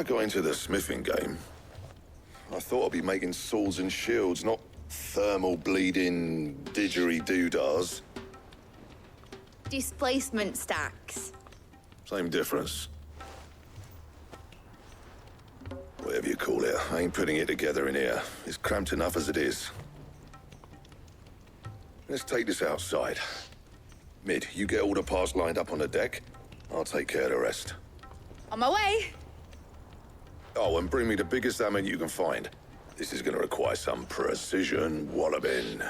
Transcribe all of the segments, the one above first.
I got into the smithing game, I thought I'd be making swords and shields, not thermal bleeding didgeridoo-dahs. Displacement stacks. Same difference. Whatever you call it, I ain't putting it together in here. It's cramped enough as it is. Let's take this outside. Mid, you get all the parts lined up on the deck. I'll take care of the rest. On my way. Oh, and bring me the biggest hammer you can find. This is gonna require some precision walloping.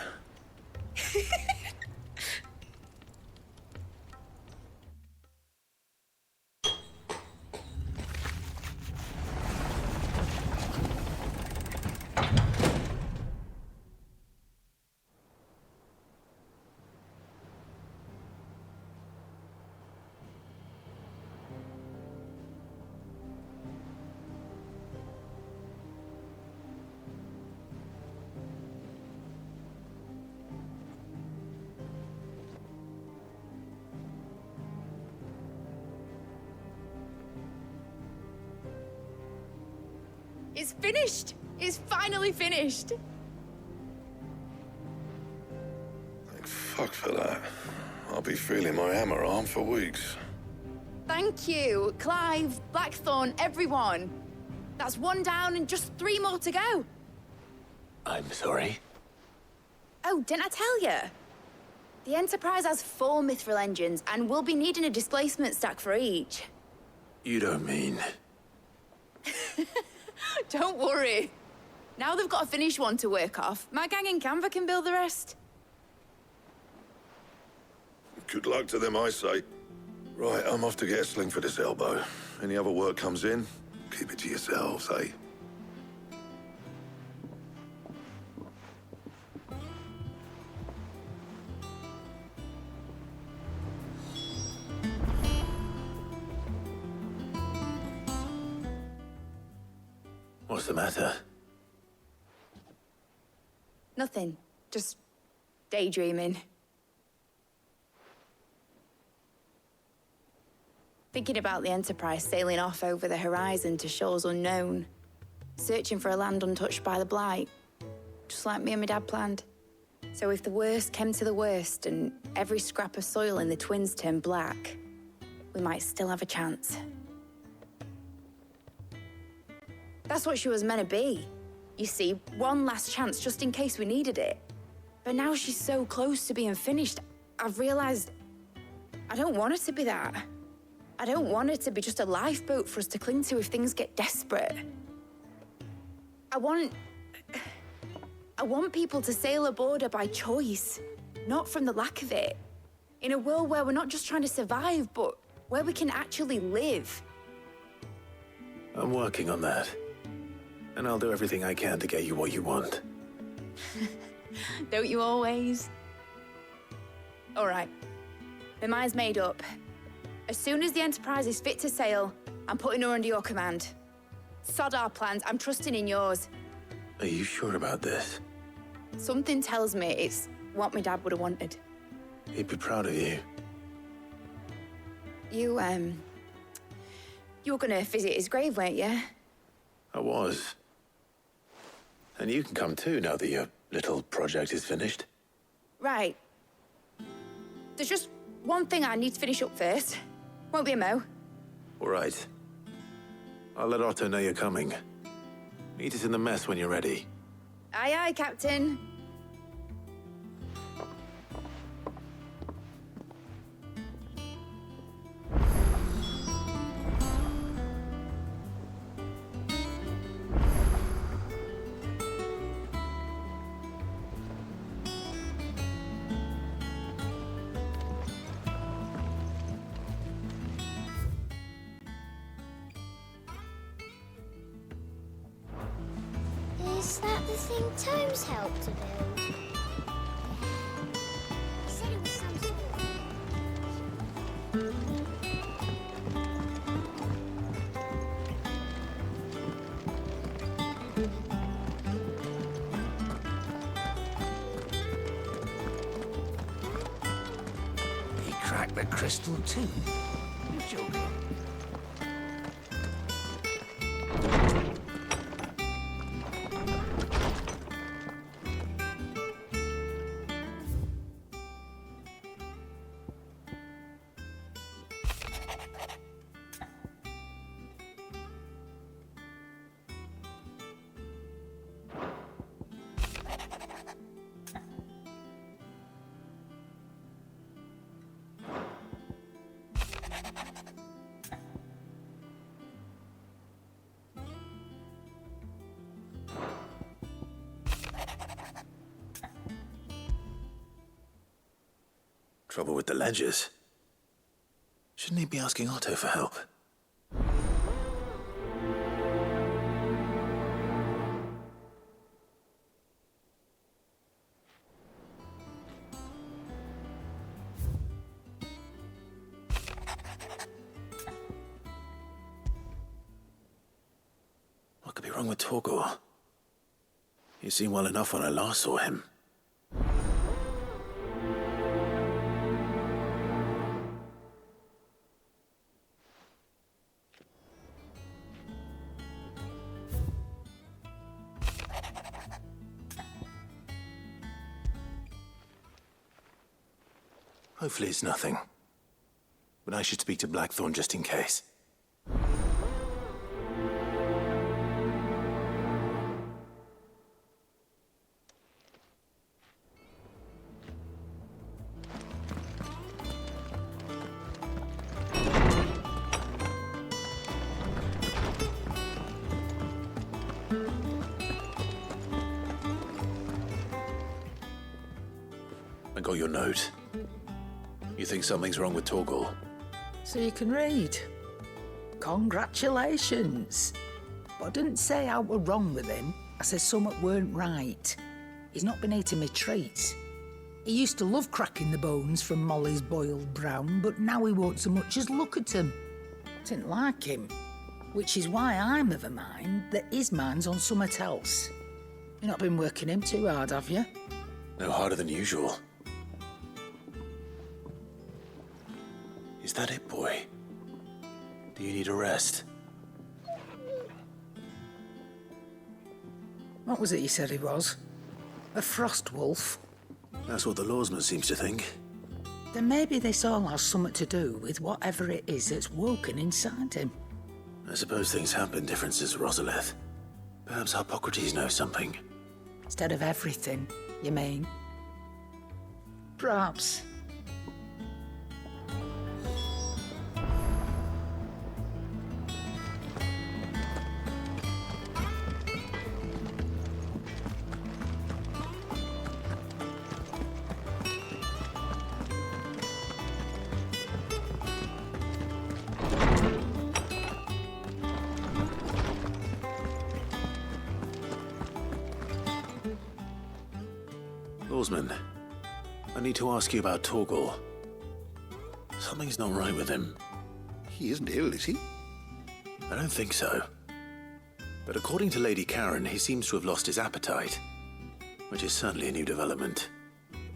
It's finished! It's finally finished! Thank fuck for that. I'll be feeling my hammer arm for weeks. Thank you, Clive, Blackthorn, everyone. That's one down and just 3 more to go. I'm sorry. Oh, didn't I tell you? The Enterprise has 4 mithril engines, and we'll be needing a displacement stack for each. You don't mean... Don't worry. Now they've got a finished one to work off. My gang in Canva can build the rest. Good luck to them, I say. Right, I'm off to get a sling for this elbow. Any other work comes in, keep it to yourselves, eh? What's the matter? Nothing. Just daydreaming. Thinking about the Enterprise sailing off over the horizon to shores unknown. Searching for a land untouched by the Blight. Just like me and my dad planned. So if the worst came to the worst and every scrap of soil in the Twins turned black, we might still have a chance. That's what she was meant to be. You see, one last chance just in case we needed it. But now she's so close to being finished, I've realized I don't want her to be that. I don't want her to be just a lifeboat for us to cling to if things get desperate. I want people to sail aboard her by choice, not from the lack of it. In a world where we're not just trying to survive, but where we can actually live. I'm working on that. And I'll do everything I can to get you what you want. Don't you always? All right. My mind's made up. As soon as the Enterprise is fit to sail, I'm putting her under your command. Sod our plans, I'm trusting in yours. Are you sure about this? Something tells me it's what my dad would have wanted. He'd be proud of you. You were gonna visit his grave, weren't you? I was. And you can come too now that your little project is finished. Right. There's just one thing I need to finish up first. Won't be a mo. All right. I'll let Otto know you're coming. Meet us in the mess when you're ready. Aye, aye, Captain. Is that the thing Tomes helped to build? He said it was some sort He cracked the crystal too. You're joking. Trouble with the ledgers. Shouldn't he be asking Otto for help? What could be wrong with Torgal? He seemed well enough when I last saw him. Hopefully it's nothing. But I should speak to Blackthorn just in case. I got your note. You think something's wrong with Torgal? So you can read. Congratulations. But I didn't say I were wrong with him. I said something weren't right. He's not been eating me treats. He used to love cracking the bones from Molly's boiled brown, but now he won't so much as look at them. Didn't like him. Which is why I'm of a mind that his mind's on something else. You've not been working him too hard, have you? No harder than usual. Is that it, boy? Do you need a rest? What was it you said he was? A frost wolf? That's what the lawsman seems to think. Then maybe this all has something to do with whatever it is that's woken inside him. I suppose things have been different since Rosalith. Perhaps Hippocrates knows something. Instead of everything, you mean? Perhaps. Lawsman, I need to ask you about Torgal. Something's not right with him. He isn't ill, is he? I don't think so. But according to Lady Charon, he seems to have lost his appetite, which is certainly a new development.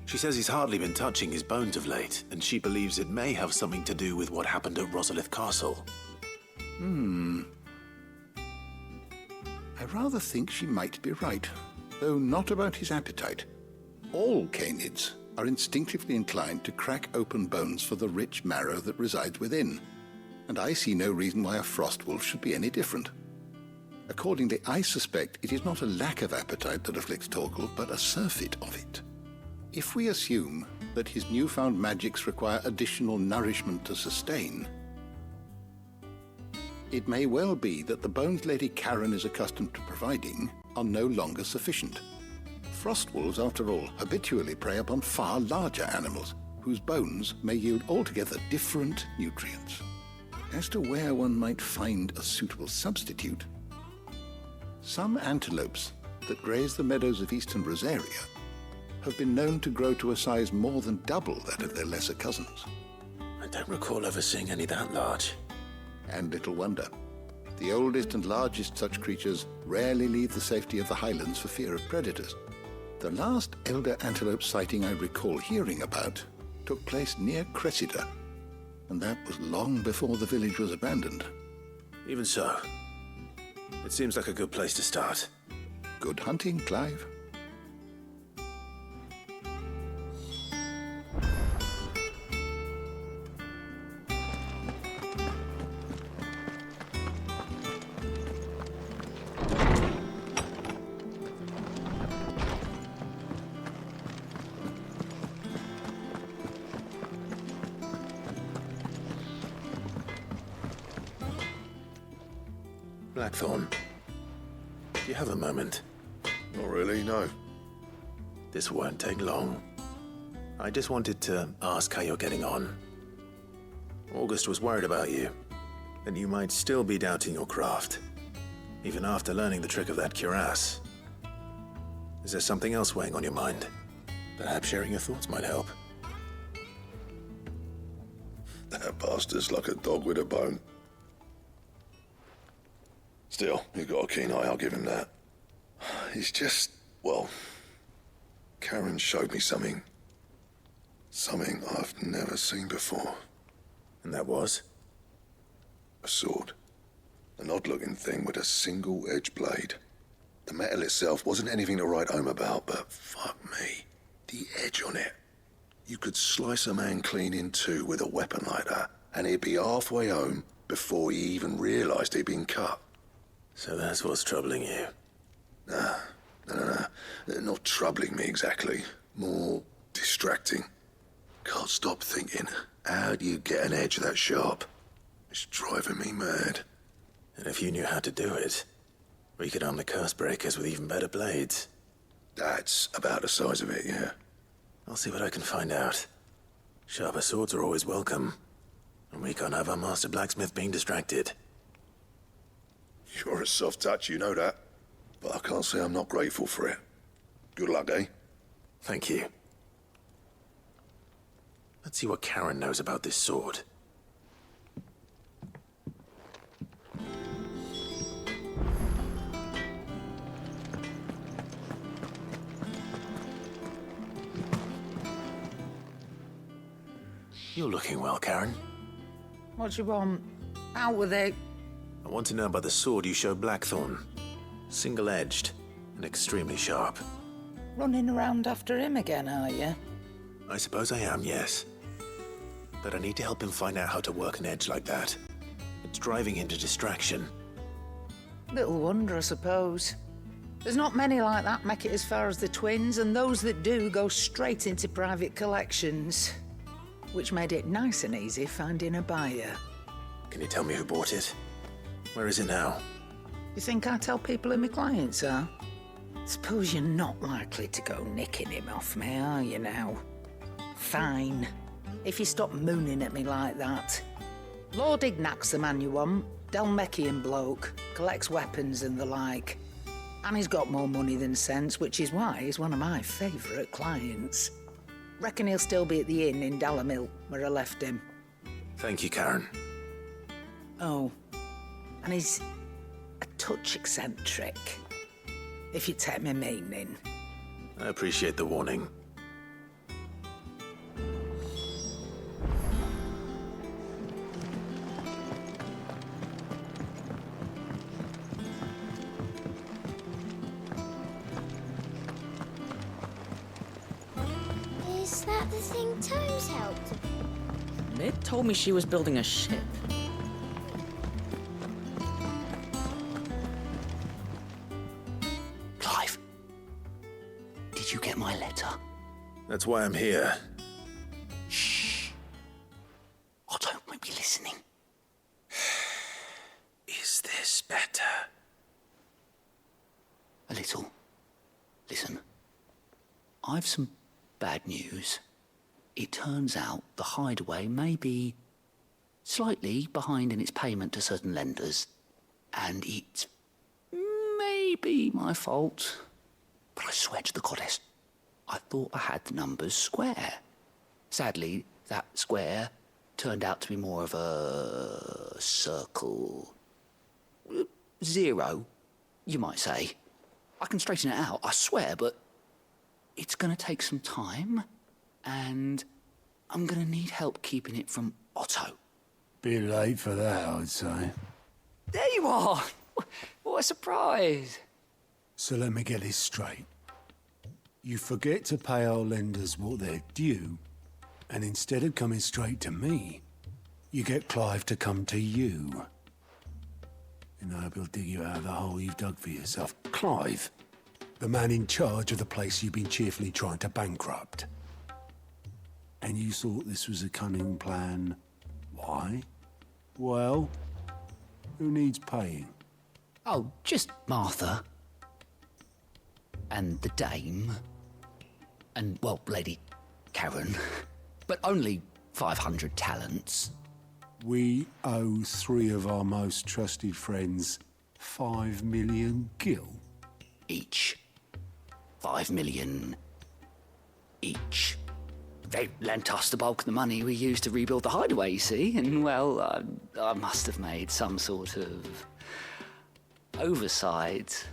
She says he's hardly been touching his bones of late, and she believes it may have something to do with what happened at Rosalith Castle. I rather think she might be right, though not about his appetite. All canids are instinctively inclined to crack open bones for the rich marrow that resides within, and I see no reason why a frost wolf should be any different. Accordingly, I suspect it is not a lack of appetite that afflicts Torgal, but a surfeit of it. If we assume that his newfound magics require additional nourishment to sustain, it may well be that the bones Lady Charon is accustomed to providing are no longer sufficient. Frost wolves, after all, habitually prey upon far larger animals, whose bones may yield altogether different nutrients. As to where one might find a suitable substitute, some antelopes that graze the meadows of eastern Rosaria have been known to grow to a size more than double that of their lesser cousins. I don't recall ever seeing any that large. And little wonder. The oldest and largest such creatures rarely leave the safety of the highlands for fear of predators. The last elder antelope sighting I recall hearing about took place near Cressida, and that was long before the village was abandoned. Even so, it seems like a good place to start. Good hunting, Clive. Blackthorn, do you have a moment? Not really, no. This won't take long. I just wanted to ask how you're getting on. August was worried about you, that you might still be doubting your craft, even after learning the trick of that cuirass. Is there something else weighing on your mind? Perhaps sharing your thoughts might help. That bastard's like a dog with a bone. Still, you've got a keen eye, I'll give him that. He's just, well, Charon showed me something. Something I've never seen before. And that was? A sword. An odd-looking thing with a single-edged blade. The metal itself wasn't anything to write home about, but fuck me. The edge on it. You could slice a man clean in two with a weapon like that, and he'd be halfway home before he even realized he'd been cut. So that's what's troubling you? No. Not troubling me exactly. More distracting. Can't stop thinking, how do you get an edge that sharp? It's driving me mad. And if you knew how to do it, we could arm the curse breakers with even better blades. That's about the size of it, yeah. I'll see what I can find out. Sharper swords are always welcome. And we can't have our master blacksmith being distracted. You're a soft touch, you know that. But I can't say I'm not grateful for it. Good luck, eh? Thank you. Let's see what Charon knows about this sword. You're looking well, Charon. What do you want? Out with it. I want to know about the sword you showed Blackthorn. Single-edged and extremely sharp. Running around after him again, are you? I suppose I am, yes. But I need to help him find out how to work an edge like that. It's driving him to distraction. Little wonder, I suppose. There's not many like that make it as far as the twins, and those that do go straight into private collections. Which made it nice and easy finding a buyer. Can you tell me who bought it? Where is it now? You think I tell people who my clients are? Suppose you're not likely to go nicking him off me, are you now? Fine. If you stop mooning at me like that. Lord Ignac's the man you want. Dalmekian bloke. Collects weapons and the like. And he's got more money than sense, which is why he's one of my favourite clients. Reckon he'll still be at the inn in Dalamil, where I left him. Thank you, Charon. Oh, and he's a touch eccentric, if you take my meaning. I appreciate the warning. Is that the thing Tomes helped? Mid told me she was building a ship. Clive, did you get my letter? That's why I'm here. Shh. Oh, don't make me listening. Is this better? A little. Listen, I've some bad news. It turns out the hideaway may be slightly behind in its payment to certain lenders, and it may be my fault. But I swear to the goddess, I thought I had the numbers square. Sadly, that square turned out to be more of a circle. Zero, you might say. I can straighten it out, I swear, but it's gonna take some time, and I'm gonna need help keeping it from Otto. Bit late for that, I'd say. There you are! What a surprise! So let me get this straight. You forget to pay our lenders what they're due, and instead of coming straight to me, you get Clive to come to you. And I hope he'll dig you out of the hole you've dug for yourself. Clive, the man in charge of the place you've been cheerfully trying to bankrupt. And you thought this was a cunning plan. Why? Well, who needs paying? Oh, just Martha. And the dame. And, well, Lady Charon, but only 500 talents. We owe 3 of our most trusted friends 5 million gil. Each. 5 million each. They lent us the bulk of the money we used to rebuild the hideaway, you see, and, well, I must have made some sort of oversight.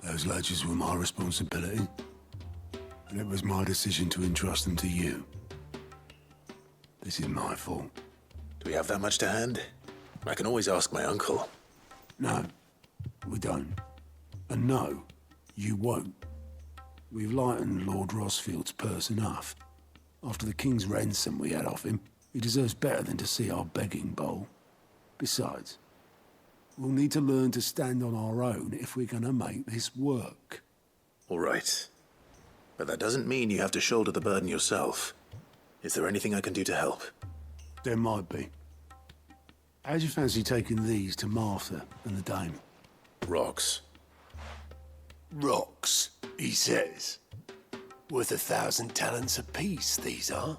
Those ledgers were my responsibility, and it was my decision to entrust them to you. This is my fault. Do we have that much to hand? I can always ask my uncle. No, we don't. And no, you won't. We've lightened Lord Rosfield's purse enough. After the king's ransom we had off him, he deserves better than to see our begging bowl. Besides, we'll need to learn to stand on our own if we're gonna make this work. All right. But that doesn't mean you have to shoulder the burden yourself. Is there anything I can do to help? There might be. How'd you fancy taking these to Martha and the dame? Rocks. Rocks, he says. Worth 1,000 talents apiece, these are.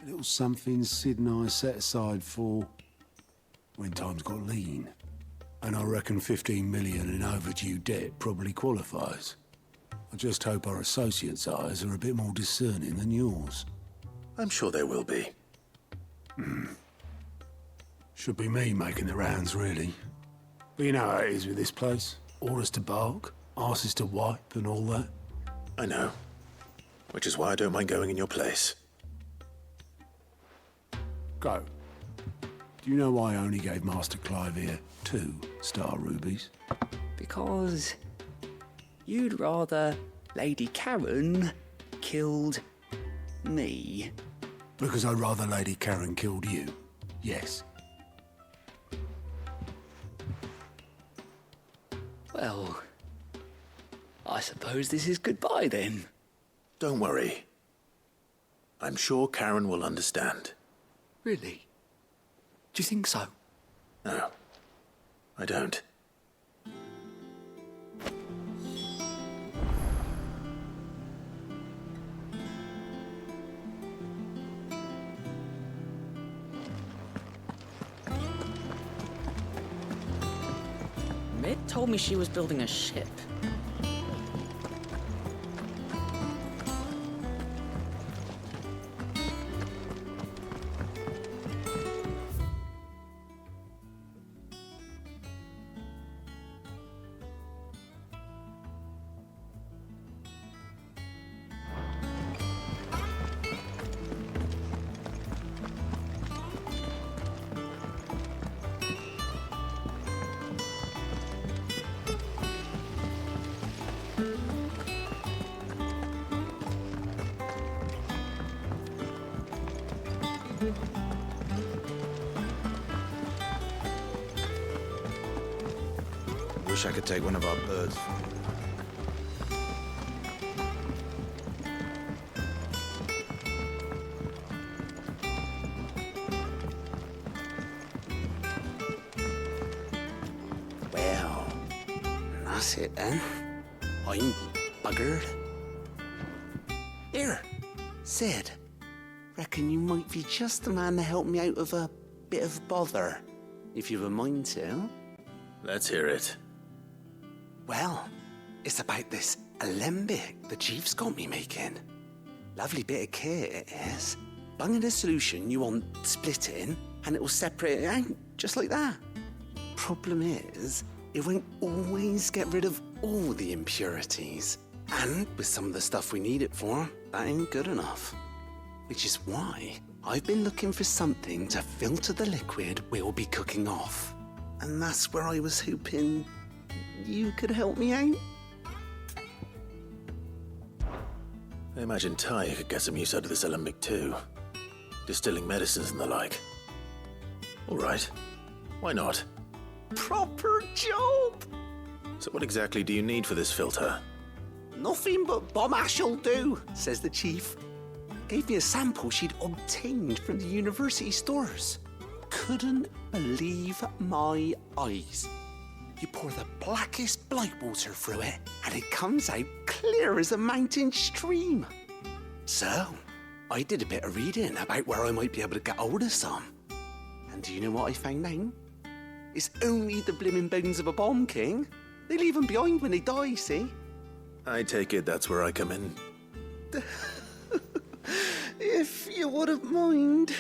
A little something Sid and I set aside for when times got lean. And I reckon 15 million in overdue debt probably qualifies. I just hope our associates' eyes are a bit more discerning than yours. I'm sure there will be. Should be me making the rounds, really. But you know how it is with this place. Orders to bark, arses to wipe and all that. I know. Which is why I don't mind going in your place. Go. Do you know why I only gave Master Clive here 2 star rubies? Because you'd rather Lady Charon killed me. Because I'd rather Lady Charon killed you. Yes. Well, I suppose this is goodbye then. Don't worry. I'm sure Charon will understand. Really? Do you think so? No, I don't. Mid told me she was building a ship. Wish I could take one of our birds. Well, that's it then. I'm buggered. Here, Sid. Reckon you might be just the man to help me out of a bit of bother, if you've a mind to. Let's hear it. Well, it's about this alembic the chief's got me making. Lovely bit of kit it is. Bung in a solution you want splitting, and it'll separate it out just like that. Problem is, it won't always get rid of all the impurities. And with some of the stuff we need it for, that ain't good enough. Which is why I've been looking for something to filter the liquid we'll be cooking off. And that's where I was hoping you could help me out. I imagine Ty could get some use out of this alembic too. Distilling medicines and the like. All right. Why not? Proper job! So what exactly do you need for this filter? Nothing but bomb ash'll do, says the chief. Gave me a sample she'd obtained from the university stores. Couldn't believe my eyes. You pour the blackest blight water through it, and it comes out clear as a mountain stream. So, I did a bit of reading about where I might be able to get hold of some. And do you know what I found out? It's only the blimmin' bones of a bomb king. They leave them behind when they die, see? I take it that's where I come in. If you wouldn't mind.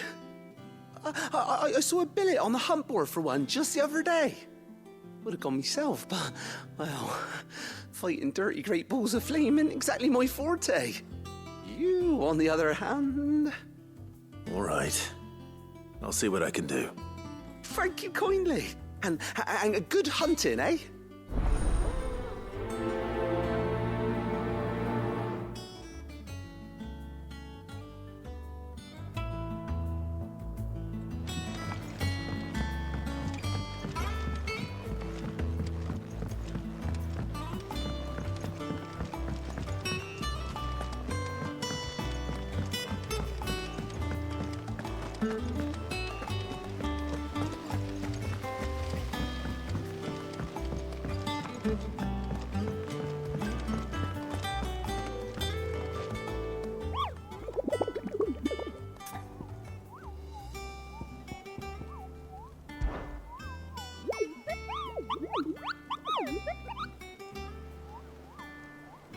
I saw a billet on the hunt board for one just the other day. Would have gone myself, but, well, fighting dirty great balls of flame isn't exactly my forte. You, on the other hand... All right. I'll see what I can do. Thank you kindly. And a good hunting, eh?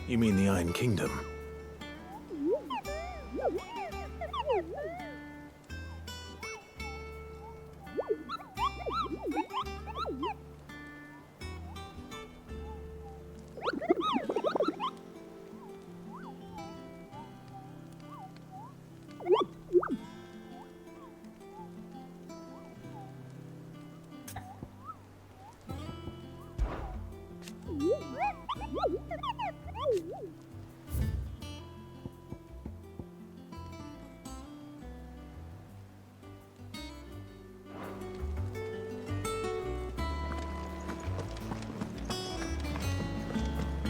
You mean the Iron Kingdom?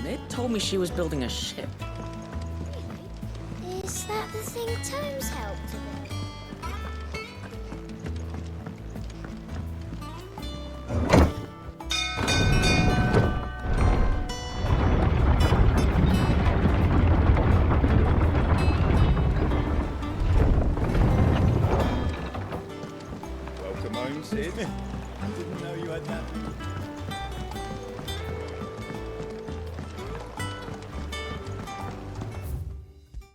Mid told me she was building a ship. Is that the thing Tomes helped with? Welcome home, Sid. Didn't know you had that.